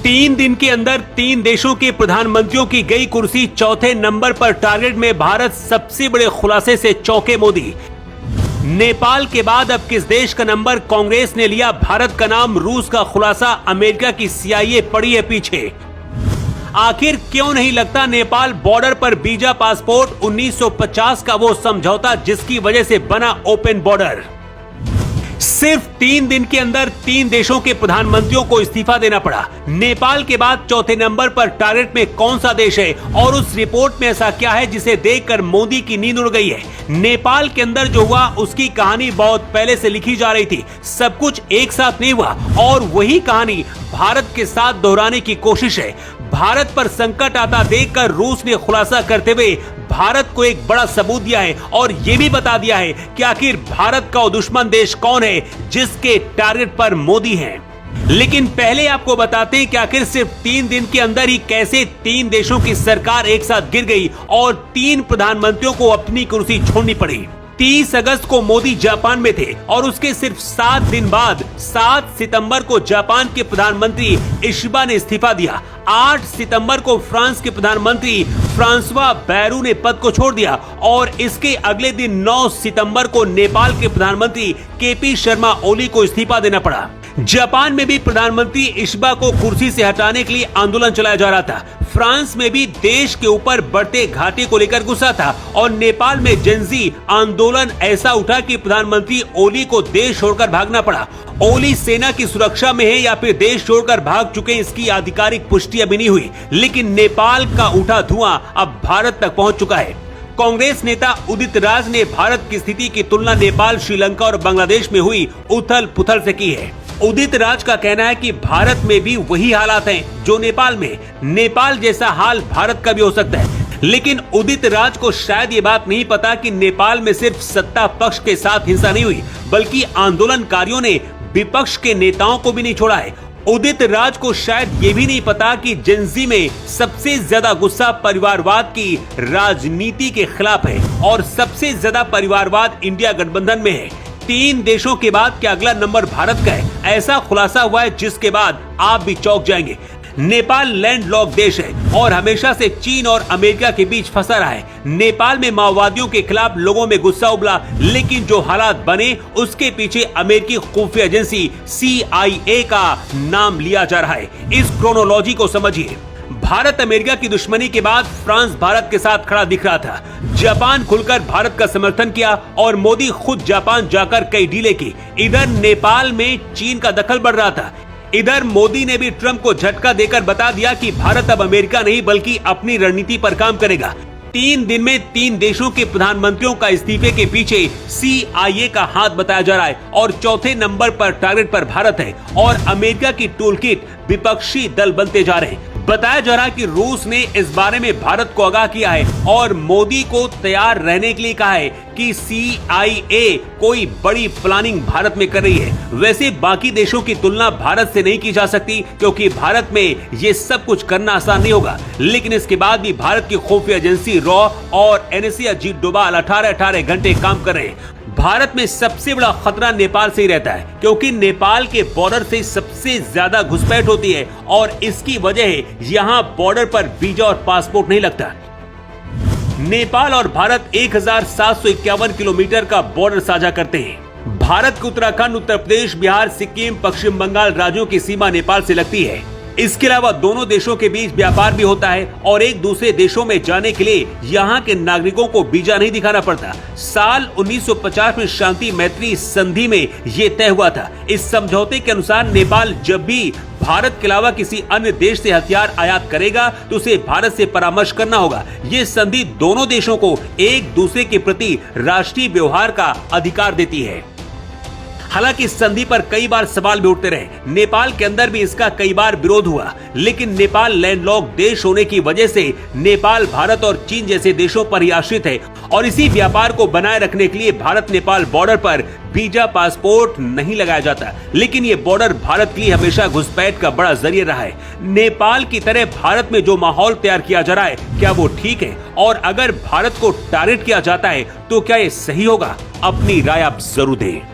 3 दिन के अंदर 3 देशों के प्रधानमंत्रियों की गई कुर्सी। चौथे नंबर पर टारगेट में भारत। सबसे बड़े खुलासे से चौंके मोदी। नेपाल के बाद अब किस देश का नंबर? कांग्रेस ने लिया भारत का नाम। रूस का खुलासा, अमेरिका की CIA पड़ी है पीछे। आखिर क्यों नहीं लगता नेपाल बॉर्डर पर वीजा पासपोर्ट? 1950 का वो समझौता जिसकी वजह से बना ओपन बॉर्डर। सिर्फ 3 दिन के अंदर 3 देशों के प्रधानमंत्रियों को इस्तीफा देना पड़ा। नेपाल के बाद चौथे नंबर पर टारगेट में कौन सा देश है और उस रिपोर्ट में ऐसा क्या है जिसे देखकर मोदी की नींद उड़ गई है? नेपाल के अंदर जो हुआ उसकी कहानी बहुत पहले से लिखी जा रही थी। सब कुछ एक साथ नहीं हुआ और वही कहानी भारत के साथ दोहराने की कोशिश है। भारत पर संकट आता देखकर रूस ने खुलासा करते हुए भारत को एक बड़ा सबूत दिया है और यह भी बता दिया है कि आखिर भारत का दुश्मन देश कौन है जिसके टारगेट पर मोदी हैं। लेकिन पहले आपको बताते हैं कि आखिर सिर्फ 3 दिन के अंदर ही कैसे 3 देशों की सरकार एक साथ गिर गई और 3 प्रधानमंत्रियों को अपनी कुर्सी छोड़नी पड़ी। 30 अगस्त को मोदी जापान में थे और उसके सिर्फ 7 दिन बाद 7 सितंबर को जापान के प्रधानमंत्री इशिबा ने इस्तीफा दिया। 8 सितंबर को फ्रांस के प्रधानमंत्री फ्रांसवा बैरू ने पद को छोड़ दिया और इसके अगले दिन 9 सितंबर को नेपाल के प्रधानमंत्री KP शर्मा ओली को इस्तीफा देना पड़ा। जापान में भी प्रधानमंत्री इशिबा को कुर्सी से हटाने के लिए आंदोलन चलाया जा रहा था। फ्रांस में भी देश के ऊपर बढ़ते घाटे को लेकर गुस्सा था और नेपाल में जेनजी आंदोलन ऐसा उठा कि प्रधानमंत्री ओली को देश छोड़कर भागना पड़ा। ओली सेना की सुरक्षा में है या फिर देश छोड़कर भाग चुके, इसकी आधिकारिक पुष्टि अभी नहीं हुई, लेकिन नेपाल का उठा धुआं अब भारत तक पहुंच चुका है। कांग्रेस नेता उदित राज ने भारत की स्थिति की तुलना नेपाल, श्रीलंका और बांग्लादेश में हुई उथल पुथल से की है। उदित राज का कहना है कि भारत में भी वही हालात हैं जो नेपाल में। नेपाल जैसा हाल भारत का भी हो सकता है, लेकिन उदित राज को शायद ये बात नहीं पता कि नेपाल में सिर्फ सत्ता पक्ष के साथ हिंसा नहीं हुई, बल्कि आंदोलनकारियों ने विपक्ष के नेताओं को भी नहीं छोड़ा है। उदित राज को शायद ये भी नहीं पता कि जेनजी में सबसे ज्यादा गुस्सा परिवारवाद की राजनीति के खिलाफ है और सबसे ज्यादा परिवारवाद इंडिया गठबंधन में है। 3 देशों के बाद क्या अगला नंबर भारत का है? ऐसा खुलासा हुआ है जिसके बाद आप भी चौंक जाएंगे। नेपाल लैंडलॉक देश है और हमेशा से चीन और अमेरिका के बीच फंसा रहा है। नेपाल में माओवादियों के खिलाफ लोगों में गुस्सा उबला, लेकिन जो हालात बने उसके पीछे अमेरिकी खुफिया एजेंसी CIA का नाम लिया जा रहा है। इस क्रोनोलॉजी को समझिए। भारत अमेरिका की दुश्मनी के बाद फ्रांस भारत के साथ खड़ा दिख रहा था। जापान खुलकर भारत का समर्थन किया और मोदी खुद जापान जाकर कई डीले की। इधर नेपाल में चीन का दखल बढ़ रहा था। इधर मोदी ने भी ट्रंप को झटका देकर बता दिया कि भारत अब अमेरिका नहीं बल्कि अपनी रणनीति पर काम करेगा। 3 दिन में 3 देशों के प्रधानमंत्रियों का इस्तीफे के पीछे CIA का हाथ बताया जा रहा है और चौथे नंबर पर टारगेट पर भारत है और अमेरिका की टूलकिट विपक्षी दल बनते जा रहे हैं। बताया जा रहा है कि रूस ने इस बारे में भारत को आगाह किया है और मोदी को तैयार रहने के लिए कहा है कि CIA कोई बड़ी प्लानिंग भारत में कर रही है। वैसे बाकी देशों की तुलना भारत से नहीं की जा सकती क्योंकि भारत में ये सब कुछ करना आसान नहीं होगा, लेकिन इसके बाद भी भारत की खुफिया एजेंसी रॉ और NSA अजीत डोभाल 18-18 घंटे काम कर रहे हैं। भारत में सबसे बड़ा खतरा नेपाल से ही रहता है क्योंकि नेपाल के बॉर्डर से सबसे ज्यादा घुसपैठ होती है और इसकी वजह है यहाँ बॉर्डर पर वीजा और पासपोर्ट नहीं लगता। नेपाल और भारत 1751 किलोमीटर का बॉर्डर साझा करते हैं। भारत के उत्तराखंड, उत्तर प्रदेश, बिहार, सिक्किम, पश्चिम बंगाल राज्यों की सीमा नेपाल से लगती है। इसके अलावा दोनों देशों के बीच व्यापार भी होता है और एक दूसरे देशों में जाने के लिए यहाँ के नागरिकों को वीजा नहीं दिखाना पड़ता। साल 1950 में शांति मैत्री संधि में ये तय हुआ था। इस समझौते के अनुसार नेपाल जब भी भारत के अलावा किसी अन्य देश से हथियार आयात करेगा तो उसे भारत से परामर्श करना होगा। ये संधि दोनों देशों को एक दूसरे के प्रति राष्ट्रीय व्यवहार का अधिकार देती है। हालांकि इस संधि पर कई बार सवाल भी उठते रहे। नेपाल के अंदर भी इसका कई बार विरोध हुआ, लेकिन नेपाल लैंडलॉक देश होने की वजह से नेपाल भारत और चीन जैसे देशों पर ही आश्रित है और इसी व्यापार को बनाए रखने के लिए भारत नेपाल बॉर्डर पर वीजा पासपोर्ट नहीं लगाया जाता। लेकिन ये बॉर्डर भारत के लिए हमेशा घुसपैठ का बड़ा जरिया रहा है। नेपाल की तरह भारत में जो माहौल तैयार किया जा रहा है, क्या वो ठीक है? और अगर भारत को टारगेट किया जाता है तो क्या ये सही होगा? अपनी राय आप जरूर दें।